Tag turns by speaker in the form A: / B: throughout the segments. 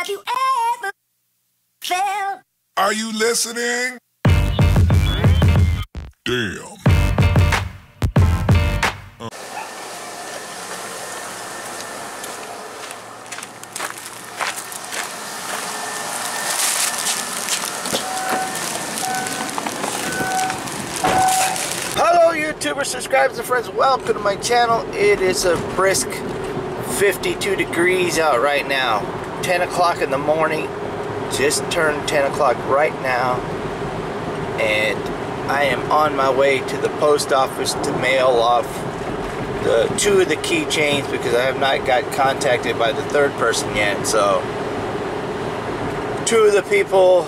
A: Have you ever felt?
B: Are you listening? Damn.
C: Hello YouTubers, subscribers and friends, welcome to my channel. It is a brisk 52 degrees out right now. 10 o'clock in the morning. Just turned 10 o'clock right now. And I am on my way to the post office to mail off two of the keychains because I have not got contacted by the third person yet. So, two of the people,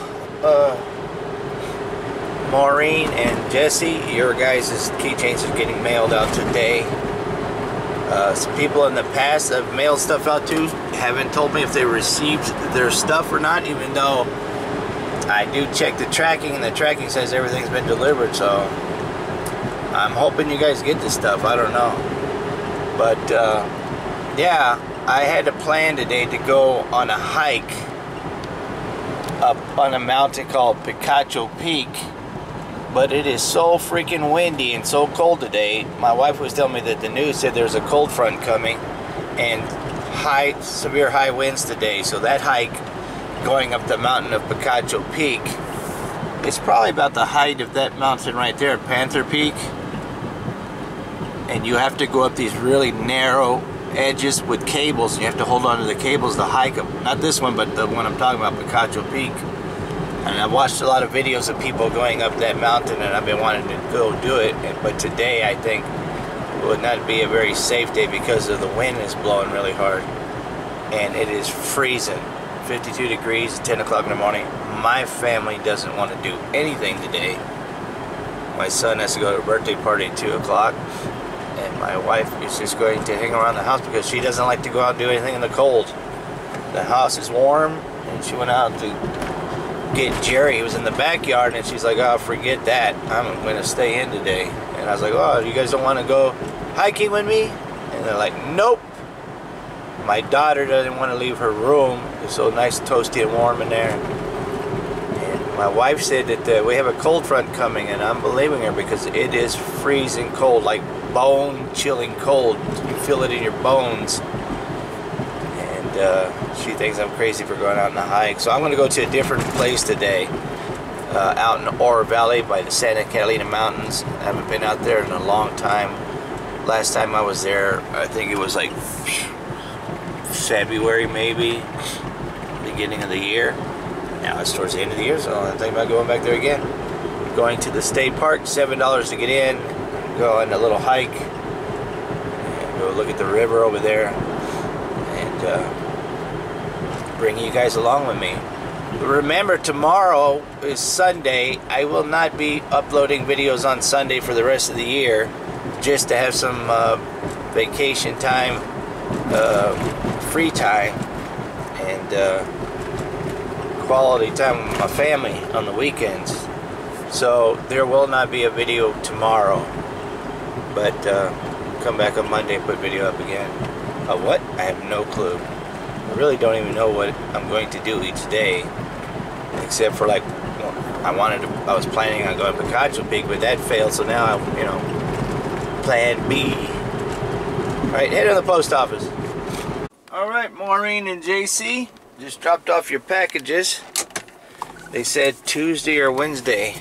C: Maureen and Jesse, your guys' keychains are getting mailed out today. Some people in the past I've mailed stuff out to haven't told me if they received their stuff or not, even though I do check the tracking and the tracking says everything's been delivered. So I'm hoping you guys get this stuff. I don't know, but yeah, I had a plan today to go on a hike up on a mountain called Picacho Peak. But it is so freaking windy and so cold today. My wife was telling me that the news said there's a cold front coming and severe high winds today. So that hike going up the mountain of Picacho Peak, it's probably about the height of that mountain right there, Panther Peak. And you have to go up these really narrow edges with cables. You have to hold on to the cables to hike them. Not this one, but the one I'm talking about, Picacho Peak. And I've watched a lot of videos of people going up that mountain, and I've been wanting to go do it. But today, I think, would not be a very safe day because of the wind is blowing really hard. And it is freezing. 52 degrees, 10 o'clock in the morning. My family doesn't want to do anything today. My son has to go to a birthday party at 2 o'clock. And my wife is just going to hang around the house because she doesn't like to go out and do anything in the cold. The house is warm, and she went out to get Jerry. He was in the backyard, and she's like, oh, forget that, I'm going to stay in today. And I was like, oh, you guys don't want to go hiking with me? And they're like, nope. My daughter doesn't want to leave her room. It's so nice, toasty and warm in there. And my wife said that we have a cold front coming, and I'm believing her because it is freezing cold, like bone chilling cold. You feel it in your bones. She thinks I'm crazy for going out on a hike. So I'm going to go to a different place today, out in Oro Valley by the Catalina mountains. I haven't been out there in a long time. Last time I was there, I think it was like February maybe, beginning of the year. Now it's towards the end of the year, so I'm thinking about going back there again. Going to the state park, $7 to get in, go on a little hike, and go look at the river over there, and bring you guys along with me. Remember, tomorrow is Sunday. I will not be uploading videos on Sunday for the rest of the year, just to have some vacation time, free time, and quality time with my family on the weekends. So there will not be a video tomorrow, but come back on Monday and put video up again. What? I have no clue. I really don't even know what I'm going to do each day, except for like, I was planning on going to Picacho Peak, but that failed, so now plan B. Alright, head to the post office. Alright, Maureen and JC, just dropped off your packages. They said Tuesday or Wednesday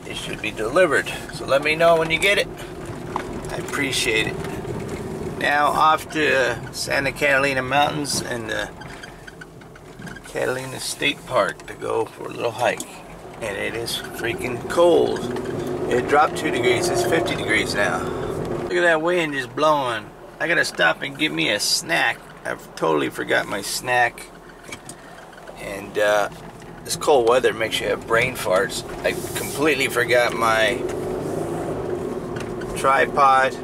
C: it should be delivered, so let me know when you get it. I appreciate it. Now off to Santa Catalina Mountains and the Catalina State Park to go for a little hike. And it is freaking cold. It dropped 2 degrees. It's 50 degrees now. Look at that wind just blowing. I gotta stop and get me a snack. I've totally forgot my snack. And this cold weather makes you have brain farts. I completely forgot my tripod.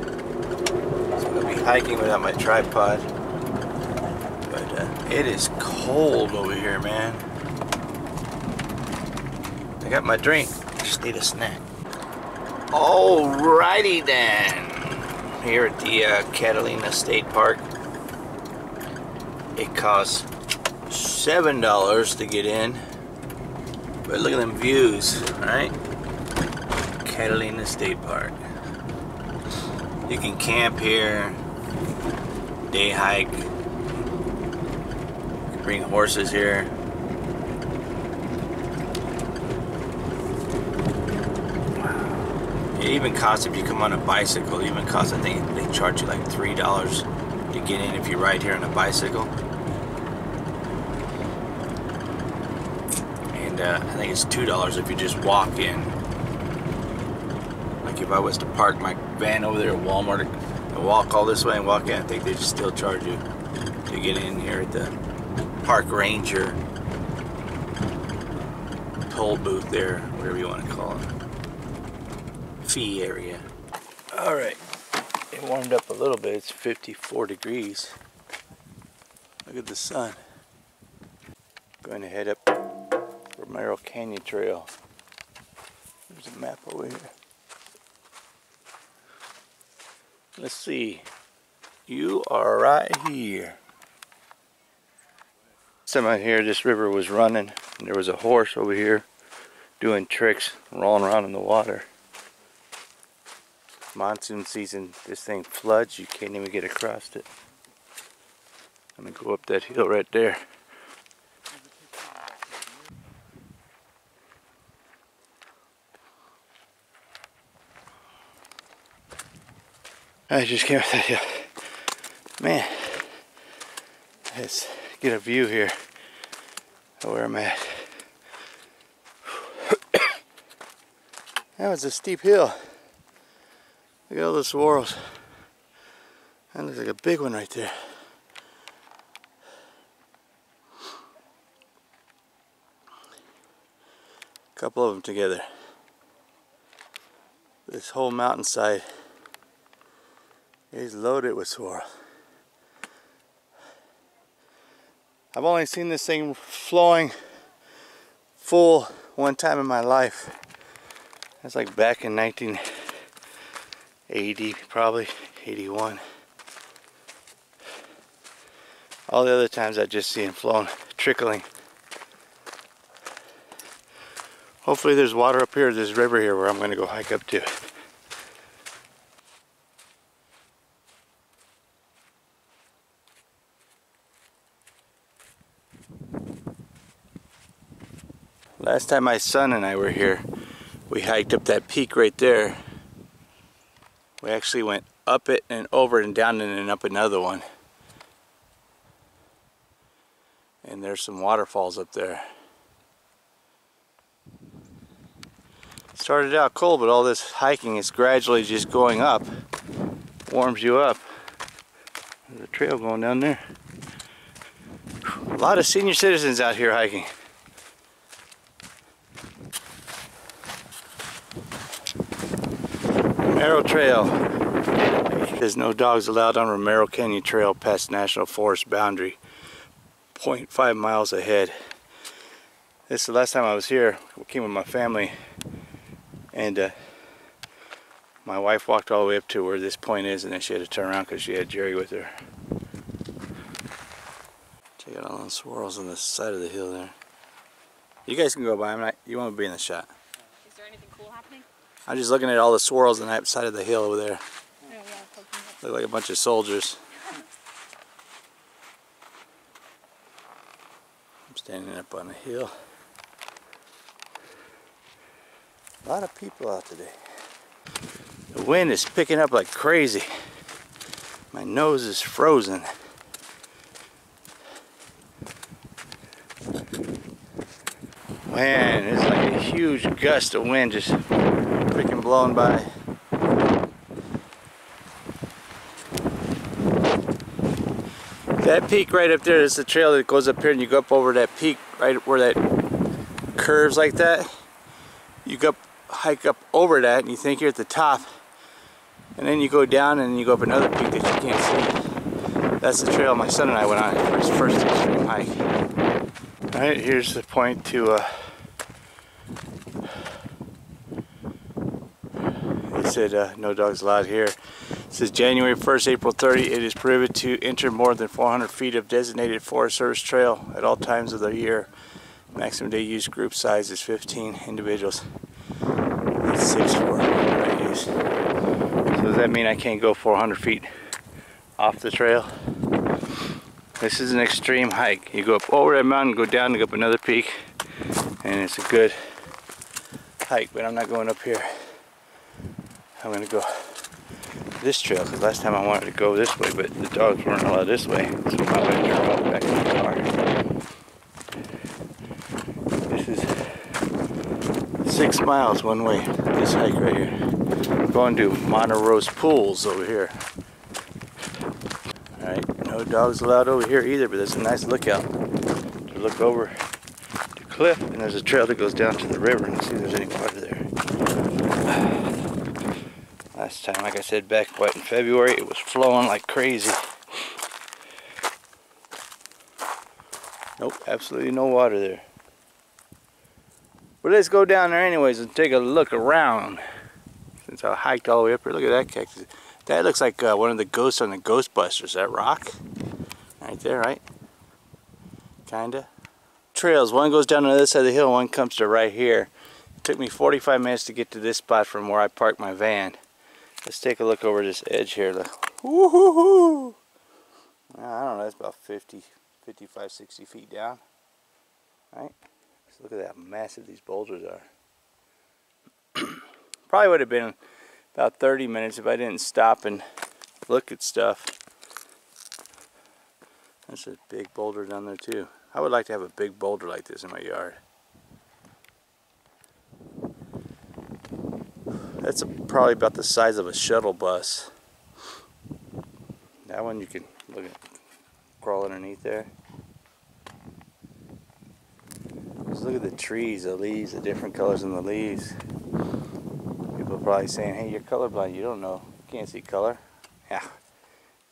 C: Hiking without my tripod, but it is cold over here, man. I got my drink, just need a snack. Alrighty then, here at the Catalina State Park. It costs $7 to get in. But look at them views, alright? Catalina State Park. You can camp here, day hike. You can bring horses here. It even costs, if you come on a bicycle, it even costs, I think they charge you like $3 to get in if you ride here on a bicycle. And I think it's $2 if you just walk in. Like if I was to park my van over there at Walmart and walk all this way and walk in, I think they just still charge you to get in here at the park ranger toll booth there, whatever you want to call it. Fee area. Alright, it warmed up a little bit. It's 54 degrees. Look at the sun. Going to head up Romero Canyon Trail. There's a map over here. Let's see. You are right here. Some out here, this river was running, and there was a horse over here doing tricks, rolling around in the water. Monsoon season, this thing floods, you can't even get across it. I'm gonna go up that hill right there. I just came up that hill. Man, let's get a view here of where I'm at. That was a steep hill. Look at all the saguaros. That looks like a big one right there. A couple of them together. This whole mountainside is loaded with saguaros. I've only seen this thing flowing full one time in my life. That's like back in 1980, probably 81. All the other times I just see it flowing, trickling. Hopefully there's water up here, this river here where I'm going to go hike up to. Last time my son and I were here, we hiked up that peak right there. We actually went up it and over and down it and up another one. And there's some waterfalls up there. Started out cold, but all this hiking is gradually just going up. Warms you up. There's a trail going down there. A lot of senior citizens out here hiking. Romero Trail. There's no dogs allowed on Romero Canyon Trail past National Forest boundary. 0.5 miles ahead. This is the last time I was here. I came with my family, and my wife walked all the way up to where this point is, and then she had to turn around because she had Jerry with her. Check out all those swirls on the side of the hill there. You guys can go by. You won't be in the shot.
D: Is there anything cool happening?
C: I'm just looking at all the swirls on that side of the hill over there.
D: Oh, yeah,
C: Look like a bunch of soldiers. I'm standing up on a hill. A lot of people out today. The wind is picking up like crazy. My nose is frozen. Man, it's like a huge gust of wind just freaking blowing by. That peak right up there is the trail that goes up here, and you go up over that peak right where that curves like that. You go up, hike up over that, and you think you're at the top, and then you go down and you go up another peak that you can't see. That's the trail my son and I went on for his first extreme hike. Alright, here's the point to it said no dogs allowed here. says January 1st, April 30. It is prohibited to enter more than 400 feet of designated Forest Service trail at all times of the year. Maximum day use group size is 15 individuals. That's 6 for right use. So does that mean I can't go 400 feet off the trail? This is an extreme hike. You go up over that mountain, go down, and go up another peak, and it's a good hike. But I'm not going up here. I'm going to go this trail because last time I wanted to go this way, but the dogs weren't allowed this way, so my wife drove back to the car. This is 6 miles one way. This hike right here. I'm going to Monterose Pools over here. Alright, no dogs allowed over here either, but there's a nice lookout to look over the cliff, and there's a trail that goes down to the river and see if there's any water there. Last time, like I said, back in February, it was flowing like crazy. Nope, absolutely no water there. But let's go down there anyways and take a look around. Since I hiked all the way up here, look at that cactus. That looks like one of the ghosts on the Ghostbusters. That rock? Right there, right? Kinda. Trails, one goes down to the other side of the hill, one comes to right here. It took me 45 minutes to get to this spot from where I parked my van. Let's take a look over this edge here. Look. Woo-hoo-hoo! I don't know, that's about 50, 55, 60 feet down. Right? Just look at how massive these boulders are. Probably would have been about 30 minutes if I didn't stop and look at stuff. That's a big boulder down there too. I would like to have a big boulder like this in my yard. That's probably about the size of a shuttle bus. That one you can look at, crawl underneath there. Just look at the trees, the leaves, the different colors in the leaves. People are probably saying, hey, you're colorblind, you don't know, you can't see color. Yeah,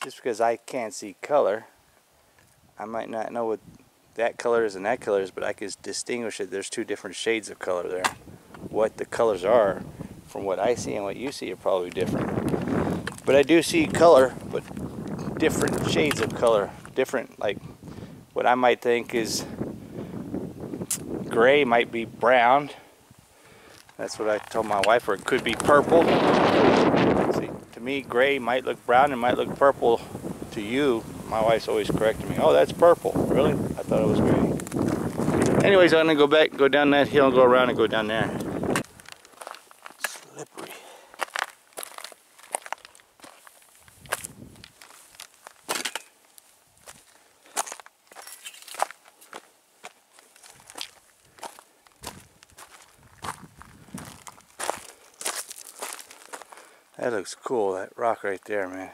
C: just because I can't see color, I might not know what that color is and that color is, but I can distinguish it. There's two different shades of color there. What the colors are from what I see and what you see are probably different. But I do see color, but different shades of color. Different, like what I might think is gray might be brown. That's what I told my wife, or it could be purple. See, to me, gray might look brown and might look purple to you. My wife's always correcting me. Oh, that's purple. Really? I thought it was gray. Anyways, I'm gonna go back, go down that hill, and go around and go down there. Slippery. That looks cool, that rock right there, man.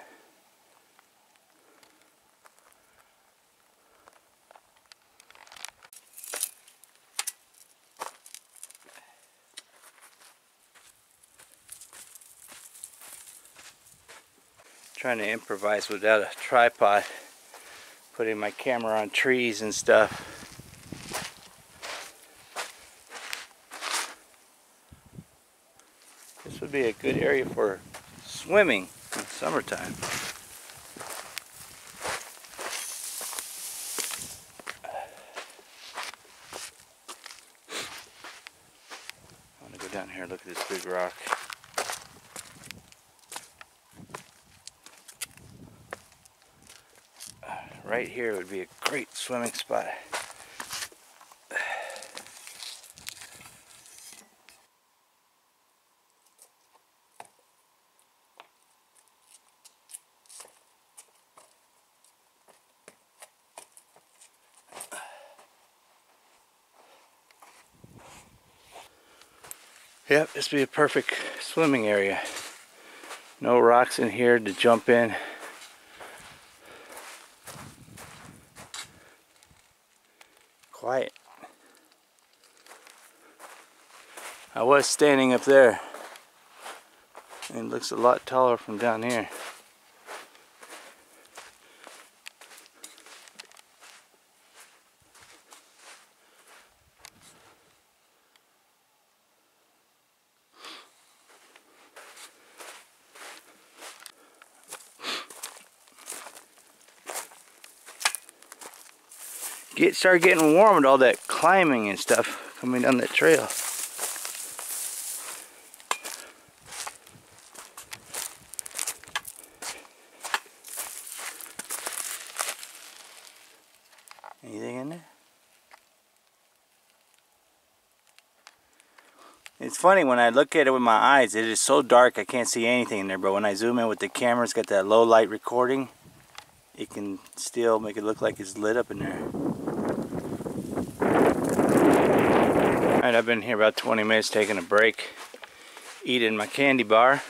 C: Trying to improvise without a tripod, putting my camera on trees and stuff. This would be a good area for swimming in the summertime. I want to go down here and look at this big rock. Right here would be a great swimming spot. Yep, this would be a perfect swimming area. No rocks in here to jump in. Quiet. I was standing up there, and it looks a lot taller from down here. start getting warm with all that climbing and stuff coming down that trail. Anything in there? It's funny when I look at it with my eyes, it is so dark I can't see anything in there, but when I zoom in with the camera, it's got that low light recording. It can still make it look like it's lit up in there. Alright, I've been here about 20 minutes taking a break, eating my candy bar,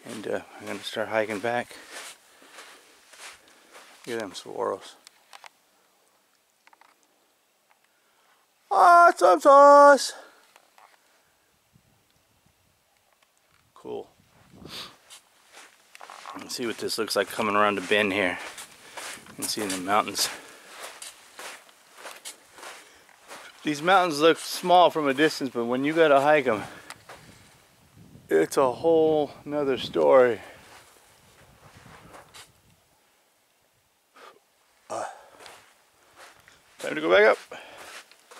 C: and I'm going to start hiking back. Look at them saguaros. Awesome sauce! Cool. Let's see what this looks like coming around the bend here. You can see in the mountains. These mountains look small from a distance, but when you gotta hike them, it's a whole nother story. Time to go back up.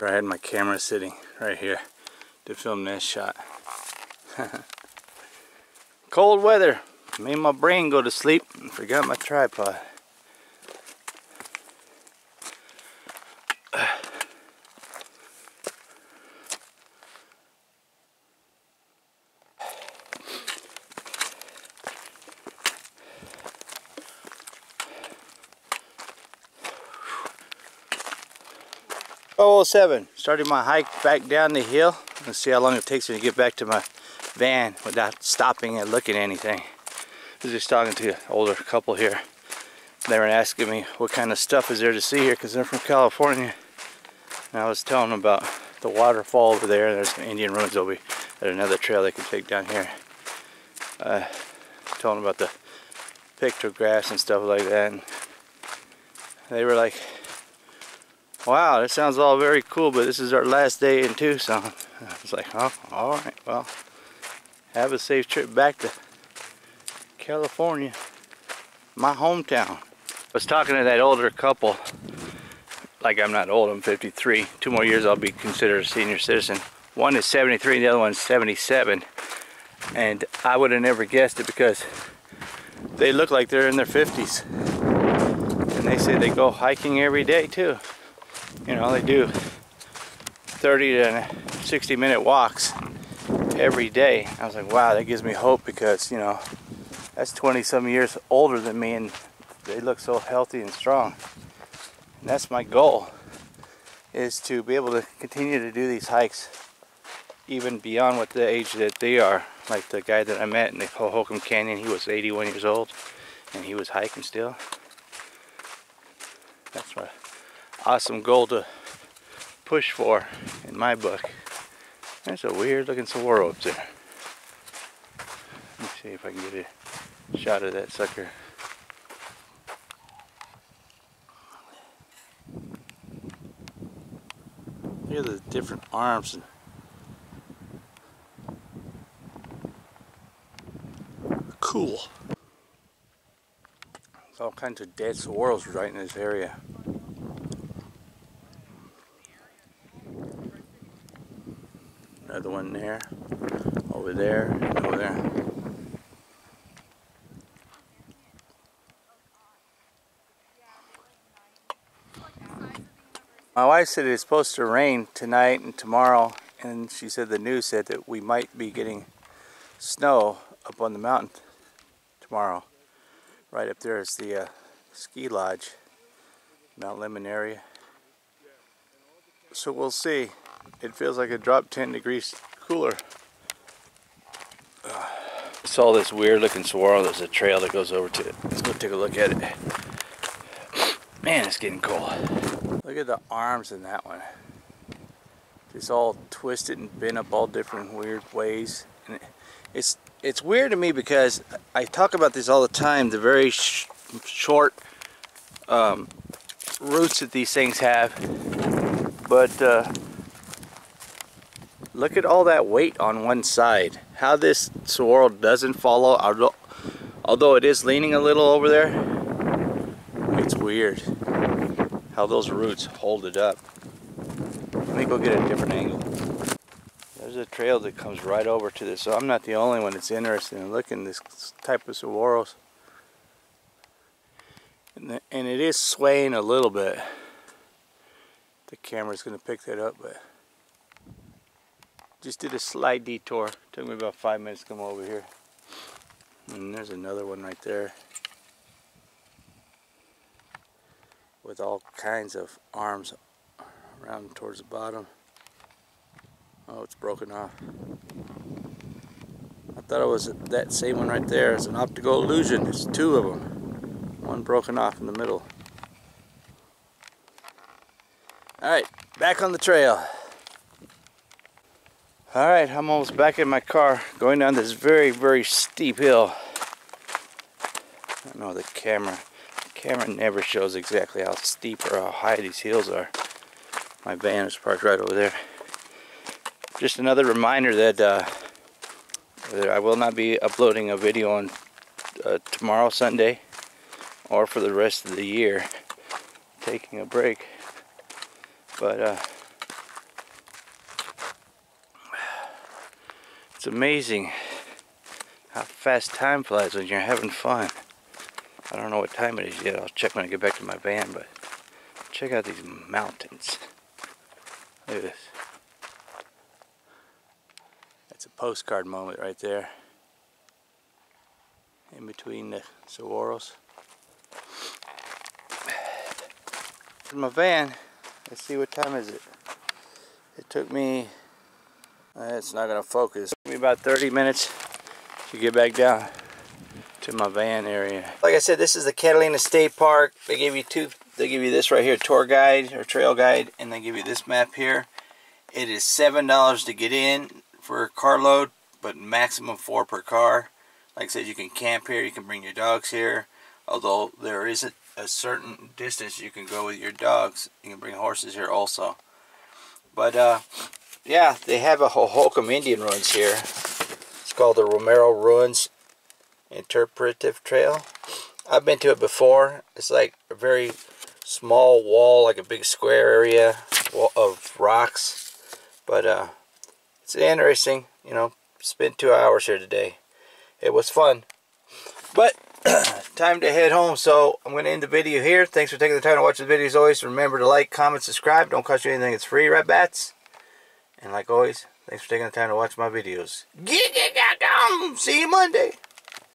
C: I had my camera sitting right here to film this shot. Cold weather made my brain go to sleep and forgot my tripod. Oh, 07. Started my hike back down the hill. Let's see how long it takes me to get back to my van without stopping and looking at anything. I was just talking to an older couple here. They were asking me what kind of stuff is there to see here because they're from California. And I was telling them about the waterfall over there. There's some Indian ruins over at another trail they can take down here. Telling them about the pictographs and stuff like that. And they were like, wow, that sounds all very cool, but this is our last day in Tucson. I was like, oh, alright, well, have a safe trip back to California, my hometown. I was talking to that older couple, like I'm not old, I'm 53. 2 more years I'll be considered a senior citizen. One is 73, the other one's 77. And I would have never guessed it because they look like they're in their 50s. And they say they go hiking every day too. You know, they do 30 to 60 minute walks every day. I was like, wow, that gives me hope because, you know, that's 20 some years older than me and they look so healthy and strong. And that's my goal, is to be able to continue to do these hikes even beyond what the age that they are. Like the guy that I met in the Hohokam Canyon, he was 81 years old and he was hiking still. That's my awesome goal to push for in my book. There's a weird looking saguaro up there. Let me see if I can get a shot of that sucker. Look at the different arms. Cool. There's all kinds of dead saguaros right in this area. Another one there, over there, and over there. My wife said it's supposed to rain tonight and tomorrow, and she said the news said that we might be getting snow up on the mountain tomorrow. Right up there is the ski lodge, Mount Lemmon area. So we'll see. It feels like it dropped 10 degrees cooler. Saw this weird looking saguaro. There's a trail that goes over to it. Let's go take a look at it. Man, it's getting cold. Look at the arms in that one. It's all twisted and bent up all different weird ways. And it's weird to me because I talk about this all the time, the very short roots that these things have. But look at all that weight on one side. How this saguaro doesn't follow, although it is leaning a little over there. It's weird how those roots hold it up. Let me go get a different angle. There's a trail that comes right over to this, so I'm not the only one that's interested in looking at this type of saguaros. And it is swaying a little bit. The camera's going to pick that up, but just did a slight detour. Took me about 5 minutes to come over here. And there's another one right there with all kinds of arms around towards the bottom. Oh, it's broken off. I thought it was that same one right there. It's an optical illusion. It's two of them. One broken off in the middle. Alright, back on the trail. Alright, I'm almost back in my car, going down this very, very steep hill. I don't know, the camera never shows exactly how steep or how high these hills are. My van is parked right over there. Just another reminder that I will not be uploading a video on tomorrow, Sunday, or for the rest of the year. Taking a break. But it's amazing how fast time flies when you're having fun. I don't know what time it is yet. I'll check when I get back to my van, but check out these mountains. Look at this. That's a postcard moment right there. In between the saguaros. In my van, let's see, what time is it? It took me, it's not going to focus. It took me about 30 minutes to get back down to my van area. Like I said, this is the Catalina State Park. They give you this right here, tour guide or trail guide, and they give you this map here. It is $7 to get in for a carload, but maximum 4 per car. Like I said, you can camp here, you can bring your dogs here, although there isn't a certain distance you can go with your dogs. You can bring horses here also. But yeah, they have a Hohokam Indian ruins here. It's called the Romero Ruins Interpretive Trail. I've been to it before. It's like a very small wall, like a big square area of rocks. But it's interesting, you know. Spent 2 hours here today. It was fun. But time to head home, so I'm going to end the video here. Thanks for taking the time to watch the video as always. Remember to like, comment, subscribe. Don't cost you anything. It's free, right, bats? And like always, thanks for taking the time to watch my videos. See you Monday.